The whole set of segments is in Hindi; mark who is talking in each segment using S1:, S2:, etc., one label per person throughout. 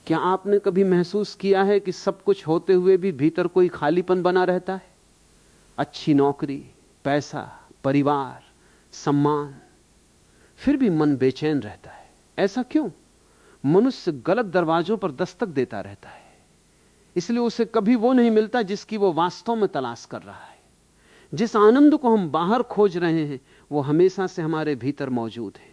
S1: क्या आपने कभी महसूस किया है कि सब कुछ होते हुए भी भीतर कोई खालीपन बना रहता है? अच्छी नौकरी, पैसा, परिवार, सम्मान, फिर भी मन बेचैन रहता है। ऐसा क्यों? मनुष्य गलत दरवाजों पर दस्तक देता रहता है, इसलिए उसे कभी वो नहीं मिलता जिसकी वो वास्तव में तलाश कर रहा है। जिस आनंद को हम बाहर खोज रहे हैं वो हमेशा से हमारे भीतर मौजूद है,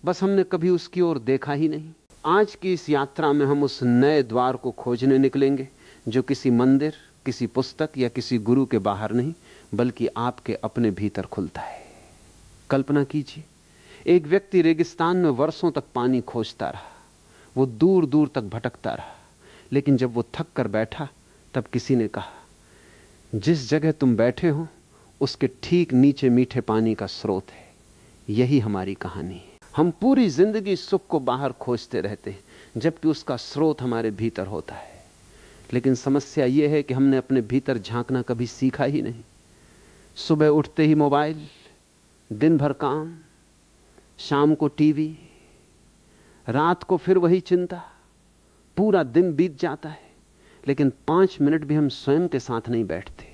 S1: बस हमने कभी उसकी ओर देखा ही नहीं। आज की इस यात्रा में हम उस नए द्वार को खोजने निकलेंगे जो किसी मंदिर, किसी पुस्तक या किसी गुरु के बाहर नहीं, बल्कि आपके अपने भीतर खुलता है। कल्पना कीजिए, एक व्यक्ति रेगिस्तान में वर्षों तक पानी खोजता रहा, वो दूर दूर तक भटकता रहा, लेकिन जब वो थक कर बैठा तब किसी ने कहा, जिस जगह तुम बैठे हो उसके ठीक नीचे मीठे पानी का स्रोत है। यही हमारी कहानी है। हम पूरी जिंदगी सुख को बाहर खोजते रहते हैं, जबकि उसका स्रोत हमारे भीतर होता है। लेकिन समस्या यह है कि हमने अपने भीतर झांकना कभी सीखा ही नहीं। सुबह उठते ही मोबाइल, दिन भर काम, शाम को टीवी, रात को फिर वही चिंता, पूरा दिन बीत जाता है, लेकिन 5 मिनट भी हम स्वयं के साथ नहीं बैठते।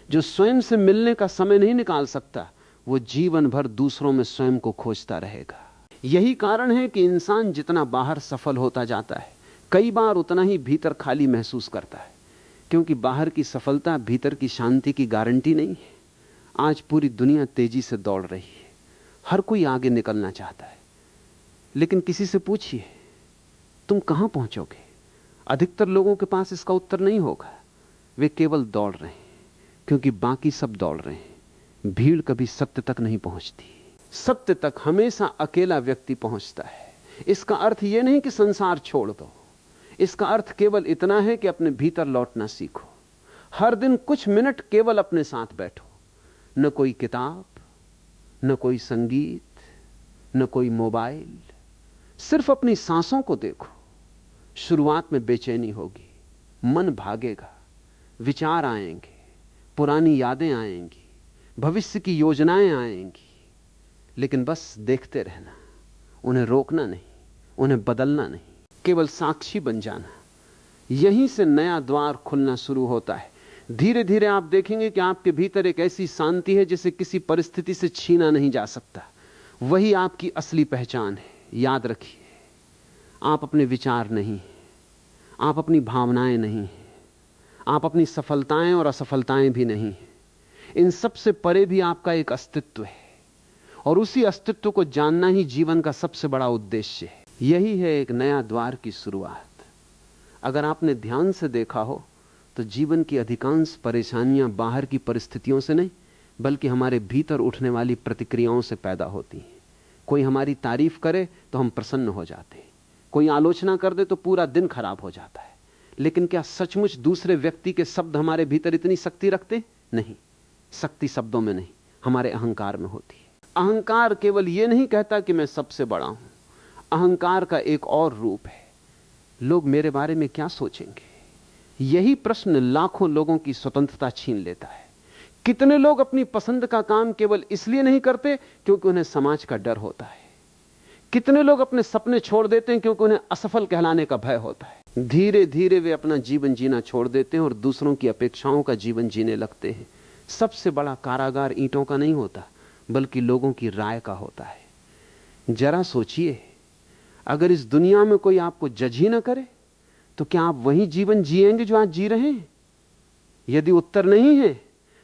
S1: जो स्वयं से मिलने का समय नहीं निकाल सकता, वो जीवन भर दूसरों में स्वयं को खोजता रहेगा। यही कारण है कि इंसान जितना बाहर सफल होता जाता है, कई बार उतना ही भीतर खाली महसूस करता है, क्योंकि बाहर की सफलता भीतर की शांति की गारंटी नहीं है। आज पूरी दुनिया तेजी से दौड़ रही है, हर कोई आगे निकलना चाहता है, लेकिन किसी से पूछिए तुम कहां पहुंचोगे, अधिकतर लोगों के पास इसका उत्तर नहीं होगा। वे केवल दौड़ रहे हैं, क्योंकि बाकी सब दौड़ रहे हैं। भीड़ कभी सत्य तक नहीं पहुंचती, सत्य तक हमेशा अकेला व्यक्ति पहुंचता है। इसका अर्थ यह नहीं कि संसार छोड़ दो, इसका अर्थ केवल इतना है कि अपने भीतर लौटना सीखो। हर दिन कुछ मिनट केवल अपने साथ बैठो, न कोई किताब, न कोई संगीत, न कोई मोबाइल, सिर्फ अपनी सांसों को देखो। शुरुआत में बेचैनी होगी, मन भागेगा, विचार आएंगे, पुरानी यादें आएंगी, भविष्य की योजनाएं आएंगी, लेकिन बस देखते रहना, उन्हें रोकना नहीं, उन्हें बदलना नहीं, केवल साक्षी बन जाना। यहीं से नया द्वार खुलना शुरू होता है। धीरे धीरे आप देखेंगे कि आपके भीतर एक ऐसी शांति है जिसे किसी परिस्थिति से छीना नहीं जा सकता। वही आपकी असली पहचान है। याद रखिए, आप अपने विचार नहीं, आप अपनी भावनाएं नहीं, आप अपनी सफलताएं और असफलताएं भी नहीं। इन सब से परे भी आपका एक अस्तित्व है, और उसी अस्तित्व को जानना ही जीवन का सबसे बड़ा उद्देश्य है। यही है एक नया द्वार की शुरुआत। अगर आपने ध्यान से देखा हो तो जीवन की अधिकांश परेशानियां बाहर की परिस्थितियों से नहीं, बल्कि हमारे भीतर उठने वाली प्रतिक्रियाओं से पैदा होती हैं। कोई हमारी तारीफ करे तो हम प्रसन्न हो जाते हैं, कोई आलोचना कर दे तो पूरा दिन खराब हो जाता है। लेकिन क्या सचमुच दूसरे व्यक्ति के शब्द हमारे भीतर इतनी शक्ति रखते? नहीं। शक्ति शब्दों में नहीं, हमारे अहंकार में होती है। अहंकार केवल यह नहीं कहता कि मैं सबसे बड़ा हूं। अहंकार का एक और रूप है, लोग मेरे बारे में क्या सोचेंगे। यही प्रश्न लाखों लोगों की स्वतंत्रता छीन लेता है। कितने लोग अपनी पसंद का काम केवल इसलिए नहीं करते क्योंकि उन्हें समाज का डर होता है। कितने लोग अपने सपने छोड़ देते हैं क्योंकि उन्हें असफल कहलाने का भय होता है। धीरे धीरे वे अपना जीवन जीना छोड़ देते हैं और दूसरों की अपेक्षाओं का जीवन जीने लगते हैं। सबसे बड़ा कारागार ईंटों का नहीं होता, बल्कि लोगों की राय का होता है। जरा सोचिए, अगर इस दुनिया में कोई आपको जज ही ना करे तो क्या आप वही जीवन जिएंगे जो आज जी रहे हैं? यदि उत्तर नहीं है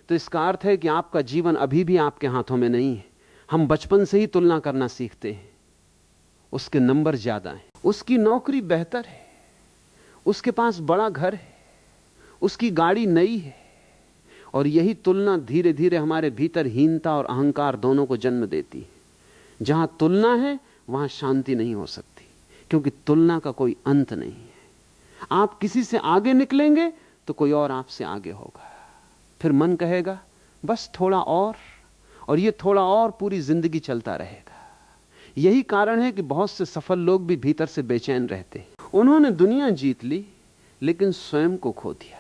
S1: तो इसका अर्थ है कि आपका जीवन अभी भी आपके हाथों में नहीं है। हम बचपन से ही तुलना करना सीखते हैं। उसके नंबर ज्यादा हैं, उसकी नौकरी बेहतर है, उसके पास बड़ा घर है, उसकी गाड़ी नई है, और यही तुलना धीरे धीरे हमारे भीतर हीनता और अहंकार दोनों को जन्म देती है। जहां तुलना है वहां शांति नहीं हो सकती, क्योंकि तुलना का कोई अंत नहीं है। आप किसी से आगे निकलेंगे तो कोई और आपसे आगे होगा, फिर मन कहेगा बस थोड़ा और ये थोड़ा और पूरी जिंदगी चलता रहेगा। यही कारण है कि बहुत से सफल लोग भी भीतर से बेचैन रहते हैं। उन्होंने दुनिया जीत ली लेकिन स्वयं को खो दिया।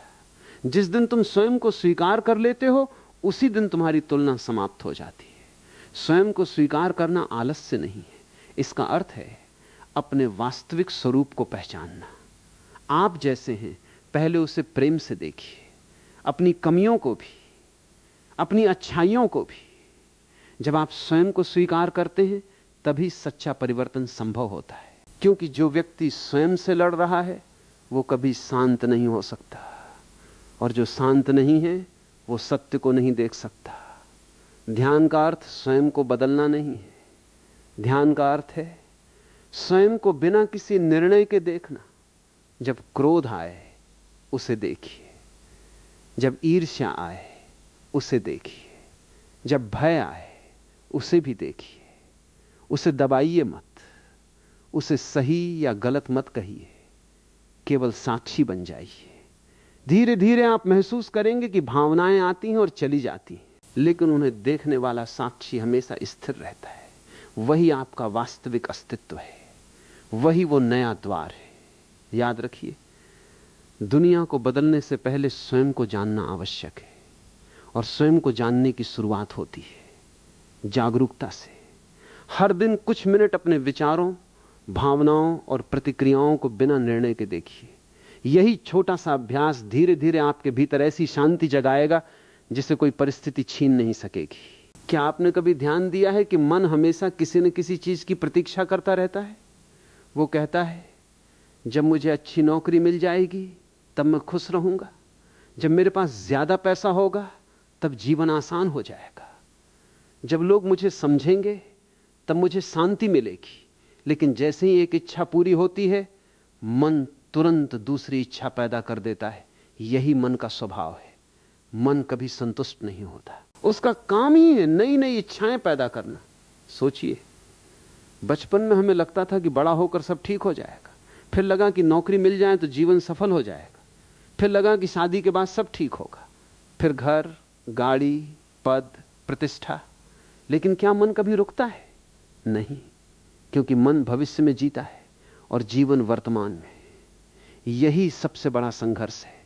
S1: जिस दिन तुम स्वयं को स्वीकार कर लेते हो उसी दिन तुम्हारी तुलना समाप्त हो जाती है। स्वयं को स्वीकार करना आलस्य नहीं है, इसका अर्थ है अपने वास्तविक स्वरूप को पहचानना। आप जैसे हैं पहले उसे प्रेम से देखिए, अपनी कमियों को भी, अपनी अच्छाइयों को भी। जब आप स्वयं को स्वीकार करते हैं तभी सच्चा परिवर्तन संभव होता है। क्योंकि जो व्यक्ति स्वयं से लड़ रहा है वो कभी शांत नहीं हो सकता, और जो शांत नहीं है वो सत्य को नहीं देख सकता। ध्यान का अर्थ स्वयं को बदलना नहीं है, ध्यान का अर्थ है स्वयं को बिना किसी निर्णय के देखना। जब क्रोध आए उसे देखिए, जब ईर्ष्या आए उसे देखिए, जब भय आए उसे भी देखिए। उसे दबाइए मत, उसे सही या गलत मत कहिए, केवल साक्षी बन जाइए। धीरे धीरे आप महसूस करेंगे कि भावनाएं आती हैं और चली जाती हैं, लेकिन उन्हें देखने वाला साक्षी हमेशा स्थिर रहता है। वही आपका वास्तविक अस्तित्व है, वही वो नया द्वार है। याद रखिए, दुनिया को बदलने से पहले स्वयं को जानना आवश्यक है, और स्वयं को जानने की शुरुआत होती है जागरूकता से। हर दिन कुछ मिनट अपने विचारों, भावनाओं और प्रतिक्रियाओं को बिना निर्णय के देखिए। यही छोटा सा अभ्यास धीरे धीरे आपके भीतर ऐसी शांति जगाएगा जिसे कोई परिस्थिति छीन नहीं सकेगी। क्या आपने कभी ध्यान दिया है कि मन हमेशा किसी न किसी चीज की प्रतीक्षा करता रहता है? वो कहता है जब मुझे अच्छी नौकरी मिल जाएगी तब मैं खुश रहूंगा, जब मेरे पास ज्यादा पैसा होगा तब जीवन आसान हो जाएगा, जब लोग मुझे समझेंगे तब मुझे शांति मिलेगी। लेकिन जैसे ही एक इच्छा पूरी होती है मन तुरंत दूसरी इच्छा पैदा कर देता है। यही मन का स्वभाव है। मन कभी संतुष्ट नहीं होता, उसका काम ही है नई नई इच्छाएं पैदा करना। सोचिए, बचपन में हमें लगता था कि बड़ा होकर सब ठीक हो जाएगा, फिर लगा कि नौकरी मिल जाए तो जीवन सफल हो जाएगा, फिर लगा कि शादी के बाद सब ठीक होगा, फिर घर, गाड़ी, पद, प्रतिष्ठा। लेकिन क्या मन कभी रुकता है? नहीं, क्योंकि मन भविष्य में जीता है और जीवन वर्तमान में। यही सबसे बड़ा संघर्ष है।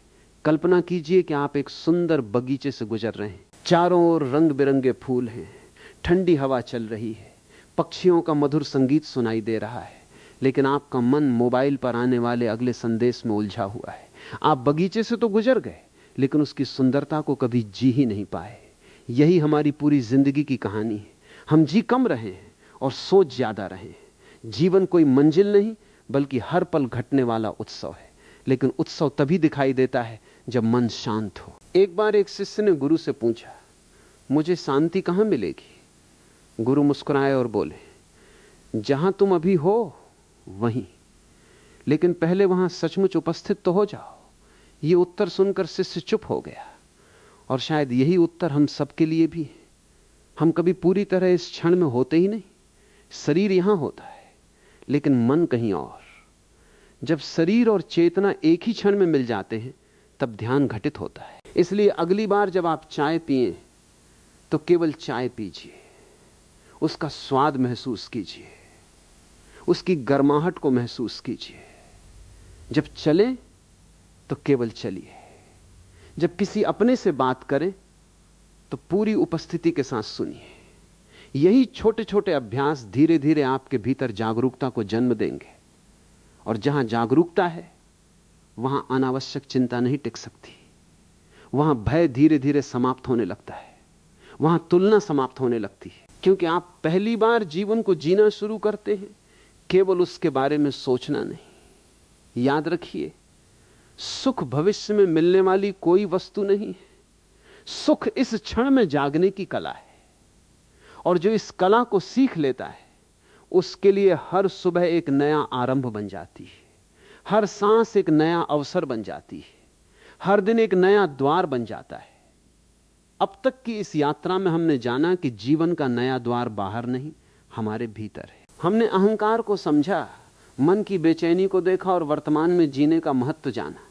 S1: कल्पना कीजिए कि आप एक सुंदर बगीचे से गुजर रहे हैं, चारों ओर रंग बिरंगे फूल हैं, ठंडी हवा चल रही है, पक्षियों का मधुर संगीत सुनाई दे रहा है, लेकिन आपका मन मोबाइल पर आने वाले अगले संदेश में उलझा हुआ है। आप बगीचे से तो गुजर गए, लेकिन उसकी सुंदरता को कभी जी ही नहीं पाए। यही हमारी पूरी जिंदगी की कहानी है। हम जी कम रहे हैं और सोच ज्यादा रहे हैं। जीवन कोई मंजिल नहीं, बल्कि हर पल घटने वाला उत्सव है। लेकिन उत्सव तभी दिखाई देता है जब मन शांत हो। एक बार एक शिष्य ने गुरु से पूछा, मुझे शांति कहां मिलेगी? गुरु मुस्कुराए और बोले, जहां तुम अभी हो वहीं, लेकिन पहले वहां सचमुच उपस्थित तो हो जाओ। यह उत्तर सुनकर शिष्य चुप हो गया, और शायद यही उत्तर हम सबके लिए भी है। हम कभी पूरी तरह इस क्षण में होते ही नहीं। शरीर यहां होता है, लेकिन मन कहीं और। जब शरीर और चेतना एक ही क्षण में मिल जाते हैं तब ध्यान घटित होता है। इसलिए अगली बार जब आप चाय पिएं तो केवल चाय पीजिए, उसका स्वाद महसूस कीजिए, उसकी गर्माहट को महसूस कीजिए। जब चलें तो केवल चलिए। जब किसी अपने से बात करें तो पूरी उपस्थिति के साथ सुनिए। यही छोटे छोटे अभ्यास धीरे धीरे आपके भीतर जागरूकता को जन्म देंगे, और जहां जागरूकता है वहां अनावश्यक चिंता नहीं टिक सकती। वहां भय धीरे धीरे समाप्त होने लगता है, वहां तुलना समाप्त होने लगती है। क्योंकि आप पहली बार जीवन को जीना शुरू करते हैं, केवल उसके बारे में सोचना नहीं। याद रखिए, सुख भविष्य में मिलने वाली कोई वस्तु नहीं है। सुख इस क्षण में जागने की कला है, और जो इस कला को सीख लेता है उसके लिए हर सुबह एक नया आरंभ बन जाती है, हर सांस एक नया अवसर बन जाती है, हर दिन एक नया द्वार बन जाता है। अब तक की इस यात्रा में हमने जाना कि जीवन का नया द्वार बाहर नहीं, हमारे भीतर है। हमने अहंकार को समझा, मन की बेचैनी को देखा और वर्तमान में जीने का महत्व जाना।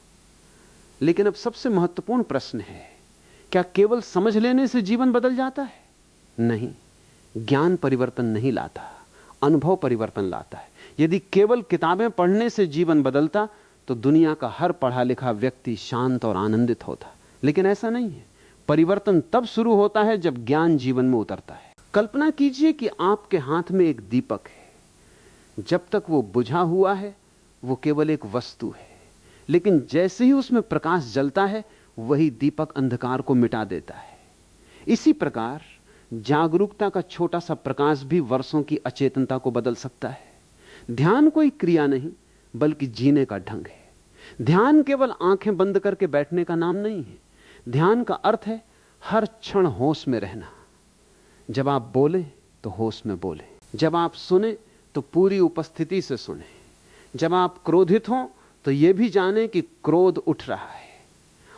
S1: लेकिन अब सबसे महत्वपूर्ण प्रश्न है, क्या केवल समझ लेने से जीवन बदल जाता है? नहीं, ज्ञान परिवर्तन नहीं लाता, अनुभव परिवर्तन लाता है। यदि केवल किताबें पढ़ने से जीवन बदलता तो दुनिया का हर पढ़ा लिखा व्यक्ति शांत और आनंदित होता। लेकिन ऐसा नहीं है। परिवर्तन तब शुरू होता है जब ज्ञान जीवन में उतरता है। कल्पना कीजिए कि आपके हाथ में एक दीपक है। जब तक वो बुझा हुआ है वो केवल एक वस्तु है, लेकिन जैसे ही उसमें प्रकाश जलता है वही दीपक अंधकार को मिटा देता है। इसी प्रकार जागरूकता का छोटा सा प्रकाश भी वर्षों की अचेतनता को बदल सकता है। ध्यान कोई क्रिया नहीं बल्कि जीने का ढंग है। ध्यान केवल आंखें बंद करके बैठने का नाम नहीं है। ध्यान का अर्थ है हर क्षण होश में रहना। जब आप बोले तो होश में बोले, जब आप सुने तो पूरी उपस्थिति से सुने, जब आप क्रोधित हो तो यह भी जाने कि क्रोध उठ रहा है,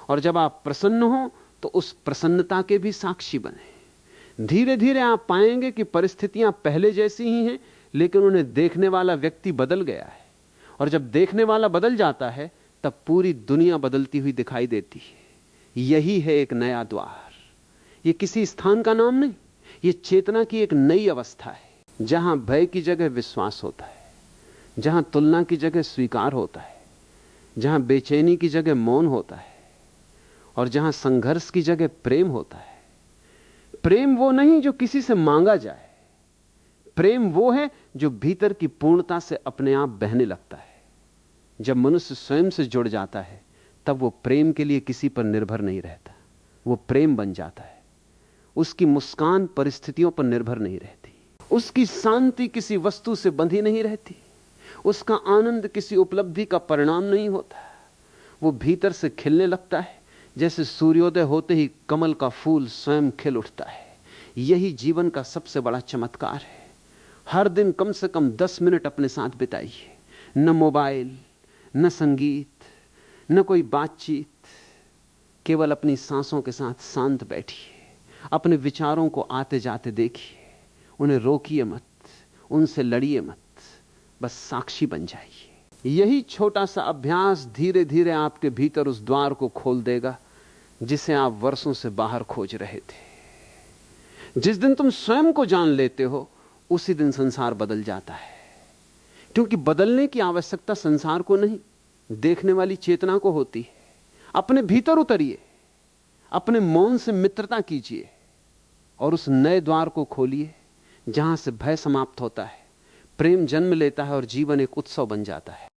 S1: और जब आप प्रसन्न हो तो उस प्रसन्नता के भी साक्षी बने। धीरे धीरे आप पाएंगे कि परिस्थितियां पहले जैसी ही हैं, लेकिन उन्हें देखने वाला व्यक्ति बदल गया है, और जब देखने वाला बदल जाता है तब पूरी दुनिया बदलती हुई दिखाई देती है। यही है एक नया द्वार। यह किसी स्थान का नाम नहीं, यह चेतना की एक नई अवस्था है, जहां भय की जगह विश्वास होता है, जहां तुलना की जगह स्वीकार होता है, जहां बेचैनी की जगह मौन होता है, और जहां संघर्ष की जगह प्रेम होता है। प्रेम वो नहीं जो किसी से मांगा जाए, प्रेम वो है जो भीतर की पूर्णता से अपने आप बहने लगता है। जब मनुष्य स्वयं से जुड़ जाता है तब वो प्रेम के लिए किसी पर निर्भर नहीं रहता, वो प्रेम बन जाता है। उसकी मुस्कान परिस्थितियों पर निर्भर नहीं रहती, उसकी शांति किसी वस्तु से बंधी नहीं रहती, उसका आनंद किसी उपलब्धि का परिणाम नहीं होता। वो भीतर से खिलने लगता है, जैसे सूर्योदय होते ही कमल का फूल स्वयं खिल उठता है। यही जीवन का सबसे बड़ा चमत्कार है। हर दिन कम से कम 10 मिनट अपने साथ बिताइए। न मोबाइल, न संगीत, न कोई बातचीत, केवल अपनी सांसों के साथ शांत बैठिए। अपने विचारों को आते जाते देखिए, उन्हें रोकिए मत, उनसे लड़िए मत, बस साक्षी बन जाइए। यही छोटा सा अभ्यास धीरे धीरे आपके भीतर उस द्वार को खोल देगा जिसे आप वर्षों से बाहर खोज रहे थे। जिस दिन तुम स्वयं को जान लेते हो उसी दिन संसार बदल जाता है, क्योंकि बदलने की आवश्यकता संसार को नहीं, देखने वाली चेतना को होती है। अपने भीतर उतरिए, अपने मौन से मित्रता कीजिए और उस नए द्वार को खोलिए जहां से भय समाप्त होता है, प्रेम जन्म लेता है और जीवन एक उत्सव बन जाता है।